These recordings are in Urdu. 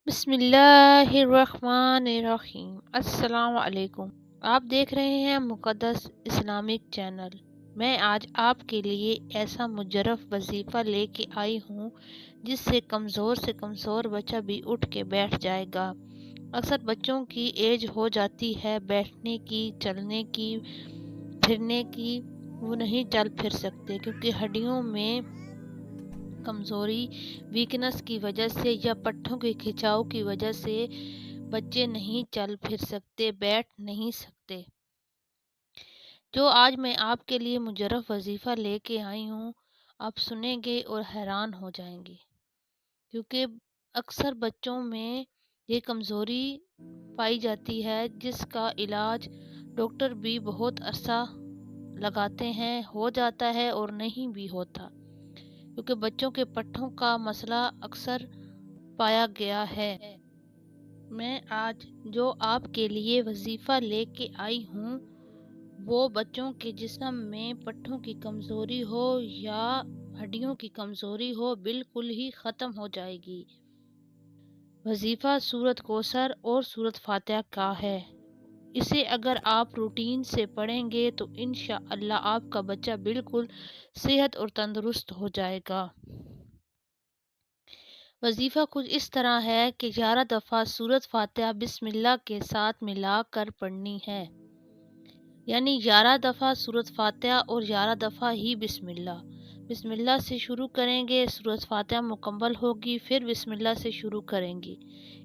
بسم اللہ الرحمن الرحیم۔ السلام علیکم۔ آپ دیکھ رہے ہیں مقدس اسلامک چینل۔ میں آج آپ کے لیے ایسا مجرب وظیفہ لے کے آئی ہوں جس سے کمزور بچہ بھی اٹھ کے بیٹھ جائے گا۔ اکثر بچوں کی ایج ہو جاتی ہے بیٹھنے کی، چلنے کی، پھرنے کی، وہ نہیں چل پھر سکتے کیونکہ ہڈیوں میں کمزوری، ویکنس کی وجہ سے یا پٹھوں کے کھچاؤ کی وجہ سے بچے نہیں چل پھر سکتے، بیٹھ نہیں سکتے۔ جو آج میں آپ کے لیے مجرب وظیفہ لے کے آئی ہوں، آپ سنیں گے اور حیران ہو جائیں گے، کیونکہ اکثر بچوں میں یہ کمزوری پائی جاتی ہے جس کا علاج ڈاکٹر بھی بہت عرصہ لگاتے ہیں، ہو جاتا ہے اور نہیں بھی ہوتا، کیونکہ بچوں کے پٹھوں کا مسئلہ اکثر پایا گیا ہے۔ میں آج جو آپ کے لیے وظیفہ لے کے آئی ہوں وہ بچوں کے جسم میں پٹھوں کی کمزوری ہو یا ہڈیوں کی کمزوری ہو بالکل ہی ختم ہو جائے گی۔ وظیفہ سورۃ کوثر اور سورۃ فاتحہ کا ہے۔ اسے اگر آپ روٹین سے پڑھیں گے تو انشاءاللہ آپ کا بچہ بالکل صحت اور تندرست ہو جائے گا۔ وظیفہ کچھ اس طرح ہے کہ 11 دفعہ سورۃ فاتحہ بسم اللہ کے ساتھ ملا کر پڑھنی ہے، یعنی 11 دفعہ سورۃ فاتحہ اور 11 دفعہ ہی بسم اللہ۔ بسم اللہ سے شروع کریں گے، سورۃ فاتحہ مکمل ہوگی، پھر بسم اللہ سے شروع کریں گے۔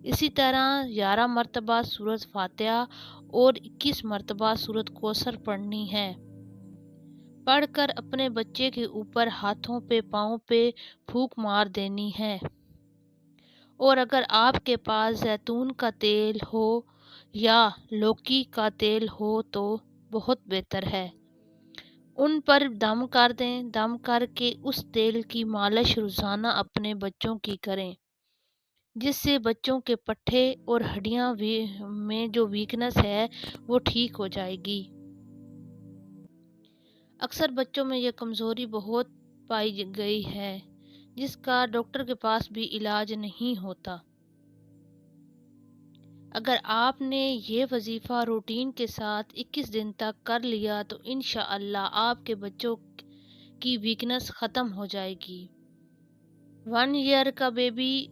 اسی طرح 11 مرتبہ سورۃ فاتحہ اور 21 مرتبہ سورۃ کوثر پڑھنی ہے۔ پڑھ کر اپنے بچے کے اوپر، ہاتھوں پہ، پاؤں پہ پھونک مار دینی ہے، اور اگر آپ کے پاس زیتون کا تیل ہو یا لوکی کا تیل ہو تو بہت بہتر ہے۔ ان پر دم کر دیں، دم کر کے اس تیل کی مالش روزانہ اپنے بچوں کی کریں، جس سے بچوں کے پٹھے اور ہڈیاں میں جو ویکنس ہے وہ ٹھیک ہو جائے گی۔ اکثر بچوں میں یہ کمزوری بہت پائی گئی ہے جس کا ڈاکٹر کے پاس بھی علاج نہیں ہوتا۔ اگر آپ نے یہ وظیفہ روٹین کے ساتھ 21 دن تک کر لیا تو انشاءاللہ آپ کے بچوں کی ویکنس ختم ہو جائے گی۔ 1 ایئر کا بیبی،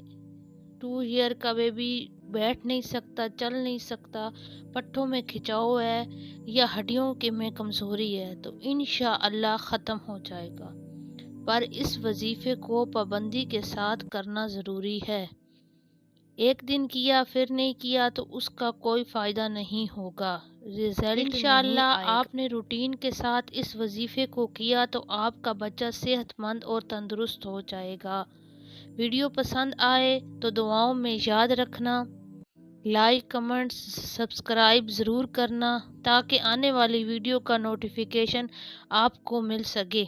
2 ایئر کا بیبی بیٹھ نہیں سکتا، چل نہیں سکتا، پٹھوں میں کھچاؤ ہے یا ہڈیوں کے میں کمزوری ہے تو انشاءاللہ ختم ہو جائے گا، پر اس وظیفے کو پابندی کے ساتھ کرنا ضروری ہے۔ ایک دن کیا پھر نہیں کیا تو اس کا کوئی فائدہ نہیں ہوگا، رزلٹ انشاءاللہ آپ نے روٹین کے ساتھ اس وظیفے کو کیا تو آپ کا بچہ صحت مند اور تندرست ہو جائے گا۔ ویڈیو پسند آئے تو دعاؤں میں یاد رکھنا، لائک، کمنٹ، سبسکرائب ضرور کرنا تاکہ آنے والی ویڈیو کا نوٹیفیکیشن آپ کو مل سکے۔